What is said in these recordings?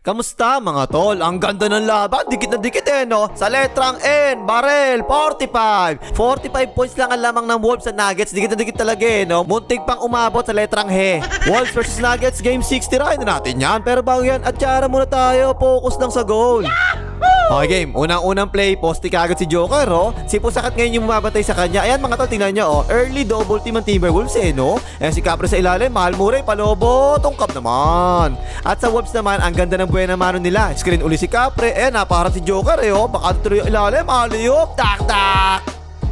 Kamusta mga tol? Ang ganda ng laban, dikit na dikit no? Sa letrang N, Barrel, 45 points lang ang lamang ng Wolves sa Nuggets. Dikit na dikit talaga no? Muntik pang umabot sa letrang He. Wolves versus Nuggets, game 6, tirahin na natin yan. Pero bago yan, atsara muna tayo, focus lang sa goal. Okay game, unang-unang play, poste kagad si Joker Si Pusakat ngayon yung bumabatay sa kanya. Ayan mga tol, tingnan nyo early double team ang Timberwolves no? Ayan si Capre sa ilalim, Mahal Murray, palobo, tungkap naman. At sa Wolves naman, ang ganda ng buena mano nila. Screen uli si Capre, ayan napaharap si Joker baka tuloy yung ilalim, aliyop, tak.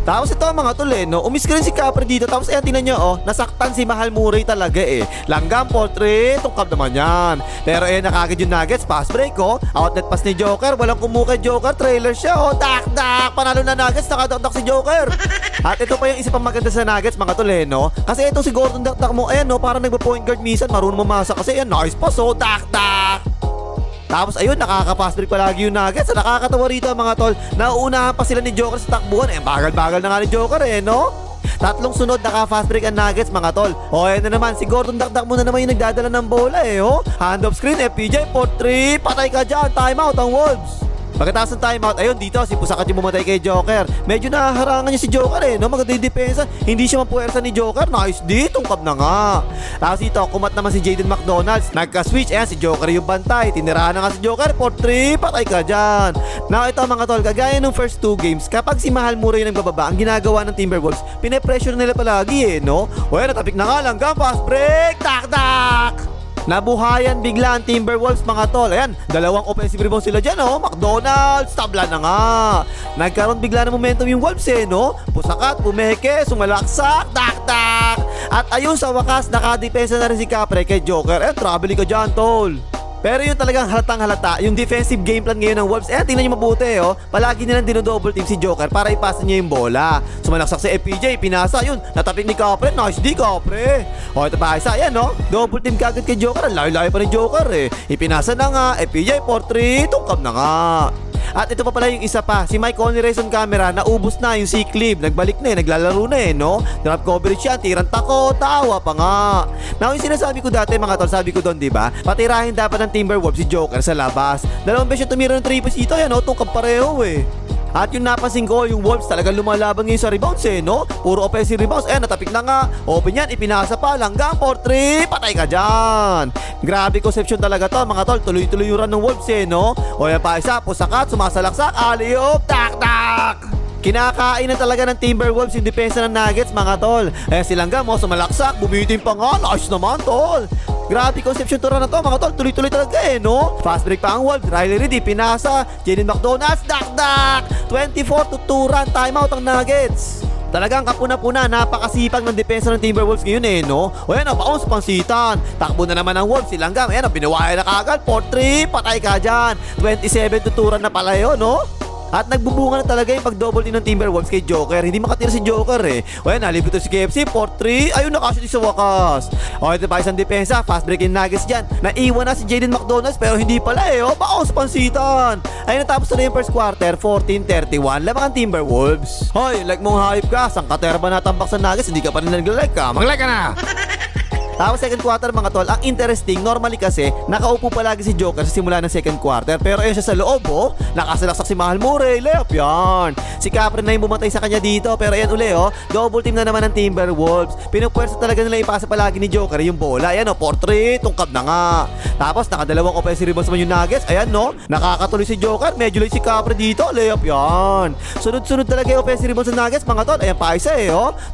Tapos ito mga tol no? Umiscreen si Capre dito. Tapos ayan tingnan nyo nasaktan si Mahal Murray talaga Langgam, portrait, tungkap naman yan. Pero ayan nakagad yung Nuggets, pass break outlet pass ni Joker, walang kumukay Joker, trailer siya tak, panalo na Nuggets, nakadakdak si Joker. At ito pa yung isa pang maganda sa Nuggets mga tol no? Kasi itong si Gordon dakdak mo, ayan parang nagpo-point guard minsan, marunong mamasa. Kasi ayan, nice pass tak. Tapos ayun, nakaka-pass break palagi yung Nuggets. Nakakatawa rito mga tol, nauunahan pa sila ni Joker sa takbuhan. Bagal-bagal na nga ni Joker no? Tatlong sunod naka-fast break ang Nuggets mga tol. Ayan na naman, si Gordon dakdak muna naman yung nagdadala ng bola Hand off screen, FPJ, 4-3, patay ka dyan, timeout ang Wolves. Pagkatapos ng timeout, ayun dito si Pusakat yung bumatay kay Joker. Medyo nahaharangan niya si Joker no? Maganda yung depensa, hindi siya mapuwersa ni Joker. Nice D, tungkap na nga. Tapos dito, kumat naman si Jaden McDonalds. Nagka-switch, ayan si Joker yung bantay. Tinirahan na nga si Joker, 4-3, patay ka dyan. Now ito mga tol, kagaya nung first 2 games, kapag si Mahal Murray yung nagbababa, ang ginagawa ng Timberwolves, pine-pressure nila palagi no? O yan, natapik na nga lang, fast break, tak. Nabuhayan bigla ang Timberwolves mga tol. Ayan, dalawang offensive rebound sila dyan McDonalds, tabla na nga. Nagkaroon bigla ng momentum yung Wolves no? Pusakat, pumeke, sumalaksak, tak. At ayun sa wakas, nakadepensa na rin si Capre kay Joker. Traveling ka dyan tol. Pero yun talagang halatang halata, yung defensive game plan ngayon ng Wolves. Tingnan nyo mabuti palagi nilang dinodouble team si Joker para ipasa niya yung bola. Sumalaksak si FPJ, pinasa, yun, natapik ni Capre, nice D Capre. Ito pa isa, ayan double team kagad kay Joker, layo-layo pa ni Joker Ipinasa na nga, FPJ 4-3, tungkap na nga. At ito pa pala yung isa pa, si Mike Conley on camera, naubos na yung C-clip, nagbalik na naglalaro na no? Drop coverage yan, tirang tako, tawa pa nga. Now yung sinasabi ko dati mga tol, sabi ko doon diba, patirahin dapat ng Timberwolves si Joker sa labas. Dalawang beses yung tumira ng 3 points dito, tungkap pareho At yung napansin ko, yung Wolves talagang lumalaban ngayon sa rebounds no? Puro offensive rebounds, natapik na nga. Open yan, ipinasa pa, langgam, 4-3, patay ka dyan. Grabe conception talaga to mga tol, tuloy-tuloy yung run ng Wolves no? O yan pa isa, Pusakat, sumasalaksak, aliyop, tak. Kinakain na talaga ng Timberwolves yung depensa ng Nuggets mga tol. Si Langgam sumalaksak, bumitin pa nga, nice naman tol. Grabe conception to run na to mga tol, tuloy-tuloy talaga no? Fast break pa ang Wolves, Riley Reid, pinasa, Jaden McDonalds, dak. 24-2 run, timeout ang Nuggets. Talagang kapuna-puna, napakasipag ng depensa ng Timberwolves ngayon no? O yan paon sa pansitan. Takbo na naman ang Wolves, si Langgam, ayan binuwaya na kagad, 4-3, patay ka dyan. 27-2 run na pala yun no? At nagbubunga na talaga yung pag-double team ng Timberwolves kay Joker. Hindi makatira si Joker O yan, nalipit to si KFC, 4-3. Ayun, nakashoot sa wakas. Ito pa isang depensa, fast break yung Nuggets dyan. Naiwan na si Jaden McDonalds pero hindi pala Baon sa pansitan. Ayun, natapos na yung first quarter, 14-31. Lamang ang Timberwolves. Hoy, like mong hype ka. Sang katera ba natambak sa Nuggets? Hindi ka pa rin nag-like ka. Mag-like ka na! Tapos second quarter mga tol, ang interesting, normally kasi nakaupo palagi si Joker sa simula ng second quarter. Pero ayun siya sa loob nakasalaksak si Mahal Murray, layup yan. Si Capre na yung bumatay sa kanya dito. Pero ayan uli double team na naman ng Timberwolves. Pinupwersa talaga nila ipasa palagi ni Joker yung bola. Ayan 4-3, tungkap na nga. Tapos nakadalawang offensive rebounds naman yung Nuggets. Ayan nakakatuloy si Joker, medyo late si Capre dito, layup yan. Sunod-sunod talaga yung offensive rebounds ng Nuggets mga tol. Ayan pa isa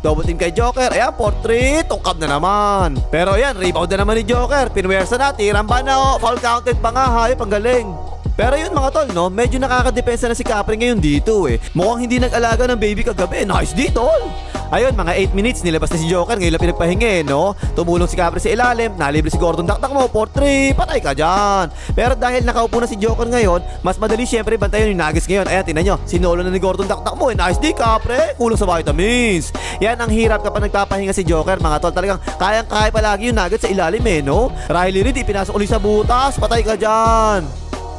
double team kay Joker. Ayan 4-3, tungkap na naman. Pero yan, rebound na naman ni Joker. Pinwersa na, tirang ba na foul counted pa nga, hayop, ang galing. Pero yun mga tol medyo nakakadepensa na si Capre ngayon dito Mukhang hindi nag-alaga ng baby kagabi. Nice D tol. Ayun, mga 8 minutes nilabas na si Joker. Ngayon lang pinagpahinga no? Tumulong si Capre sa ilalim, nalibre si Gordon, dakdak mo, 4-3, patay ka dyan. Pero dahil nakaupo na si Joker ngayon, mas madali syempre bantayan yung Nuggets ngayon. Ayan, tingnan nyo, sinolo na ni Gordon, dakdak mo nice D Capre, kulang sa vitamins. Yan ang hirap kapag nagpapahinga si Joker mga tol. Talagang kayang-kaya palagi yung Nuggets sa ilalim no? Riley Reid, ipinasok ulit sa butas, patay ka dyan.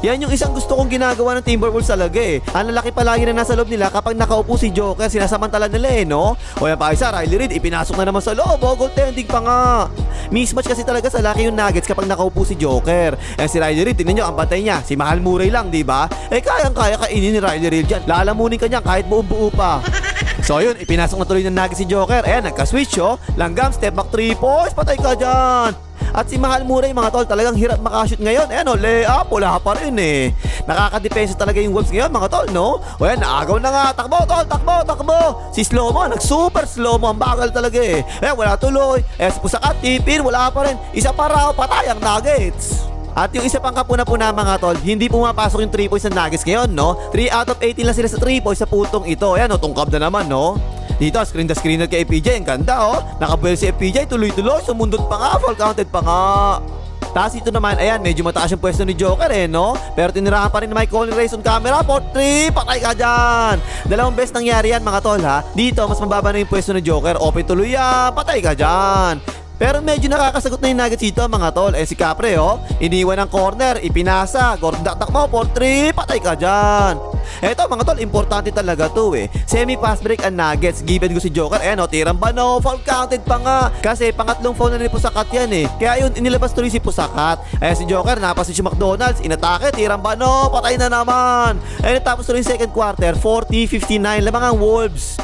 Yan yung isang gusto kong ginagawa ng Timberwolves talaga eh. Ang lalaki palagi na nasa loob nila kapag nakaupo si Joker, sinasamantala nila eh, no? O yan pa isa, Riley Reid, ipinasok na naman sa loob, goaltending pa nga. Mismatch kasi talaga sa laki yung Nuggets kapag nakaupo si Joker. Eh si Riley Reid, tingnan nyo, ang bantay niya, si Mahal Murray lang, di ba? Eh kayang-kaya kainin ni Riley Reid dyan. Lalamunin ka niya kahit buong-buo pa. So yun, ipinasok na tuloy ng Nuggets si Joker. Ayan, nagka-switch oh. Langgam, step back 3 points, patay ka dyan. At si Mahal Murray mga tol, talagang hirap makashoot ngayon. Ayan o, layup, wala pa rin eh. Nakakadepensa talaga yung Wolves ngayon mga tol, no? O yan, naagaw na nga. Takbo tol, takbo. Si Slow-Mo, nag-super Slow-Mo. Ang bagal talaga eh. Ayan, wala tuloy. Ayan, si Pusakat, tipin, wala pa rin. Isa pa raw, patay ang Nuggets. At yung isa pang kapuna-puna mga tol, hindi pumapasok yung 3 points ng Nuggets ngayon, no? 3 out of 18 lang sila sa 3 points sa putong ito. Ayan o, tungkab na naman, no? Dito, screen the screener kay FPJ. Ang ganda, oh. Nakabuel si FPJ, tuloy-tuloy. Sumundot pa nga, full counted pa nga. Tapos ito naman, ayan, medyo mataas yung pwesto ni Joker eh, no? Pero tinirahan pa rin ni Mike Conley Race on camera. 4-3, patay ka dyan. Dalawang best nangyari yan mga tol, ha? Dito, mas mababa na yung pwesto ni Joker. Open tuloy yan, patay ka dyan. Pero medyo nakakasagot na yung Nuggets dito mga tol. Eh si Capre oh, iniwan ng corner, ipinasa, dakdak mo, 4-3, patay ka dyan. Eto mga tol, importante talaga to eh. Semi-fast break ang Nuggets, given ko si Joker. Eh no, tirang ba no, foul counted pa nga. Kasi pangatlong foul na ni Pusakat yan eh. Kaya yun, inilabas tuloy si Pusakat. Eh si Joker, napasin si McDonald's, inatake, tirang ba no, patay na naman. Eh natapos tuloy yung second quarter, 40-59, lamang ang Wolves.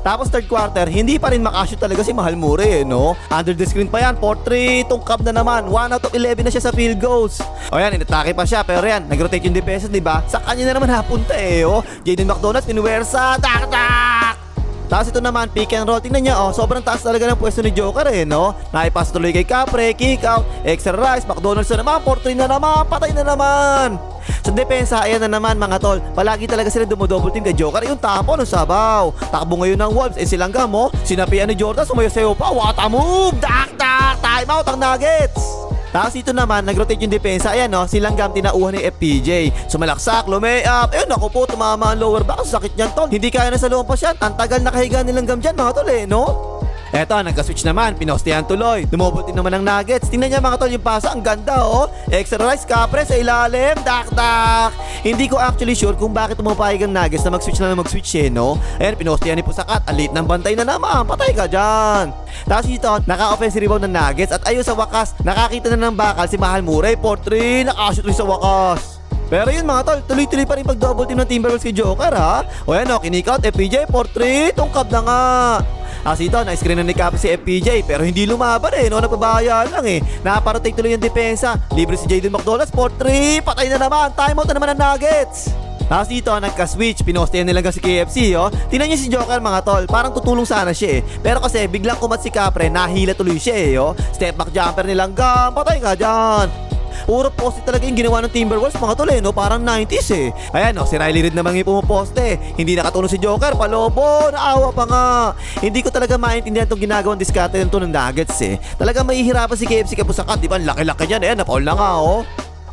Tapos third quarter, hindi pa rin makashoot talaga si Mahal Murray, no? Under the screen pa yan, 4-3, tungkab na naman. 1 out of 11 na siya sa field goals. O yan, inatake pa siya, pero yan, nag-rotate yung defense, di ba? Sa kanya na naman napunta eh, oh. Jaden McDonald's, pinuwersa, tak-tak! Tapos ito naman, pick and roll. Tingnan niya, oh, sobrang taas talaga ng pwesto ni Joker eh, no? Naipass tuloy kay Capre, kick out, extra rise, McDonald's na naman, 4-3 na naman, patay na naman. Sa depensa, ayan na naman mga tol. Palagi talaga sila dumodouble team kay Joker. Yung tapo ng sabaw. Takbo ngayon ng Wolves. Eh silang gamo, sinapian ni Jordan, sumayo-sayo pa. What a move! Dak-dak! Time out ang Nuggets! Tapos ito naman, nag-rotate yung depensa. Ayan no, silang gam tinauhan ni FPJ. Sumalaksak, lumay-up. Ayun, naku po, tumama ang lower back. Sakit niyan tol. Hindi kaya na sa lumpas yan. Ang tagal nakahiga nilang gam dyan mga tol eh, no? Eto, nagka-switch naman, pinostehan tuloy. Dumobol din naman ng Nuggets. Tingnan niya mga tol yung pasa, ang ganda oh. Extra rise, Capre sa ilalim, dak-dak. Hindi ko actually sure kung bakit pumapayag ang Nuggets na mag-switch na mag-switch eh, no? Ayan, pinostehan ni Pusakat, ang late ng bantay na naman, patay ka dyan. Tapos dito, naka-offensive rebound ng Nuggets at ayun sa wakas, nakakita na ng bakal si Mahal Murray, 4-3, naka-shoot rin sa wakas. Pero yun mga tol, tuloy-tuloy pa rin pag-double team ng Timberwolves kay Joker ha. O yan o, kinik-out, FPJ, 4-3, tungkab na nga. As ito, na-screen na ni Cap si FPJ pero hindi lumaban eh, no? Nagpabaya lang eh. Naparotate tuloy yung depensa. Libre si Jaden McDonald's, 4-3, patay na naman. Timeout na naman ang Nuggets. Tapos dito, nagka-switch, pinostehan nila si KFC, oh. Tingnan niyo si Joker mga tol, parang tutulong sana siya eh. Pero kasi biglang kumat si Capre, nahila tuloy siya eh, oh. Step back jumper nilang gam, patay ka dyan. Puro poste talaga yung ginawa ng Timberwolves mga tol eh, no? Parang 90s eh. Ayan no, si Riley Reid naman yung pumaposte. Hindi nakatulong si Joker, palobo, naawa pa nga. Hindi ko talaga maintindihan itong ginagawang diskarte nito ng Nuggets eh. Talaga mahihirapan si KFC Kapusakat, di ba? Laki-laki niyan eh, napaul na nga oh.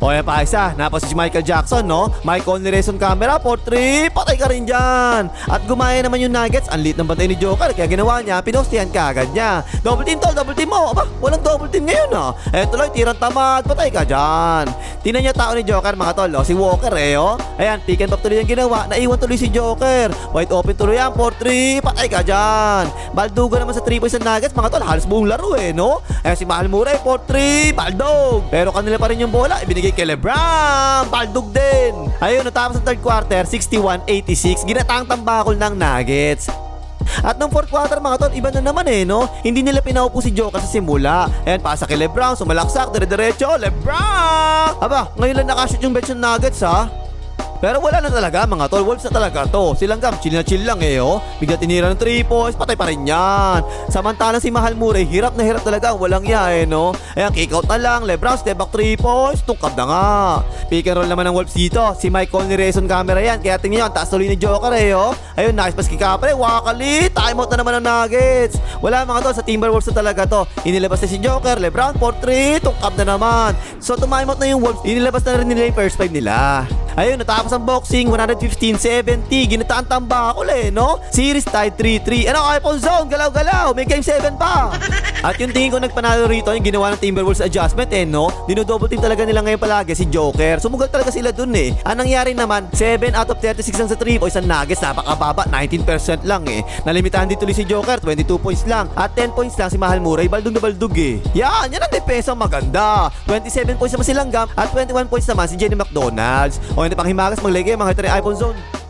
O yan pa isa, napasa si Michael Jackson no? Mike Conley Race on camera, 4-3, patay ka rin dyan. At gumaya naman yung Nuggets, ang lit ng bantay ni Joker. Kaya ginawa niya, pinostihan ka agad niya. Double team tol, double team mo. Aba, walang double team ngayon ah. Eh tuloy, tirang tamad, patay ka dyan. Tingnan niya tao ni Joker mga tol, oh, si Walker eh oh. Ayan, pick and pop tuloy yung ginawa, naiwan tuloy si Joker. Wide open tuloy yan, 4-3, patay ka dyan. Baldugo naman sa 3 points ng Nuggets mga tol, halos buong laro eh no? Ayan si Mahal Murray, 4-3, baldog. Pero kanila pa rin yung bola, ibinigay kay LeBron, baldog din. Ayun, natapos sa third quarter, 61-86, ginatang tambakol ng Nuggets. At nung fourth quarter mga tol, iba na naman eh, no? Hindi nila pinaupo si Joker sa simula. Ayan, pasa kay LeBron, sumalaksak, dire-diretso, LeBron! Aba, ngayon lang nakashoot yung bench ng Nuggets ha? Pero wala na talaga mga tol, Wolves na talaga to. Silang gam, chill na chill lang eh oh. Bigla tinira ng 3 points, patay pa rin yan. Samantalang si Mahal Murray, hirap na hirap talaga, walang iya eh no. Ayan, kick out na lang, LeBron, step back 3 points, tungkab na nga. Pick and roll naman ng Wolves dito, si Mike Conley Race on camera yan. Kaya tingnan nyo, ang taas tuloy ni Joker eh oh. Ayun, nice pass kay Capre, wakali, timeout na naman ng Nuggets. Wala mga tol, sa Timberwolves na talaga to. Inilabas na si Joker, LeBron, 4-3, tungkab na naman. So tumimeout na yung Wolves, inilabas na rin nila yung first 5 nila. Ayun, natapos ang boxing, 115-70. Ginataan tambakol no? Series tie 3-3. Ano, iPhone Zone, galaw-galaw. May game 7 pa. At yung tingin ko nagpanalo rito, yung ginawa ng Timberwolves adjustment no? Dino-double team talaga nila ngayon palagi si Joker. Sumugal talaga sila dun Ang nangyari naman, 7 out of 36 lang sa 3 points ang Nuggets. Napakababa, 19% lang Nalimitahan dito tuloy si Joker, 22 points lang. At 10 points lang si Mahal Murray, baldog na baldog Yan ang depensa maganda. 27 points naman si Langgam at 21 points naman si Jenny McDonald's. O hindi pang himagas, maglagay mga iPhone Zone.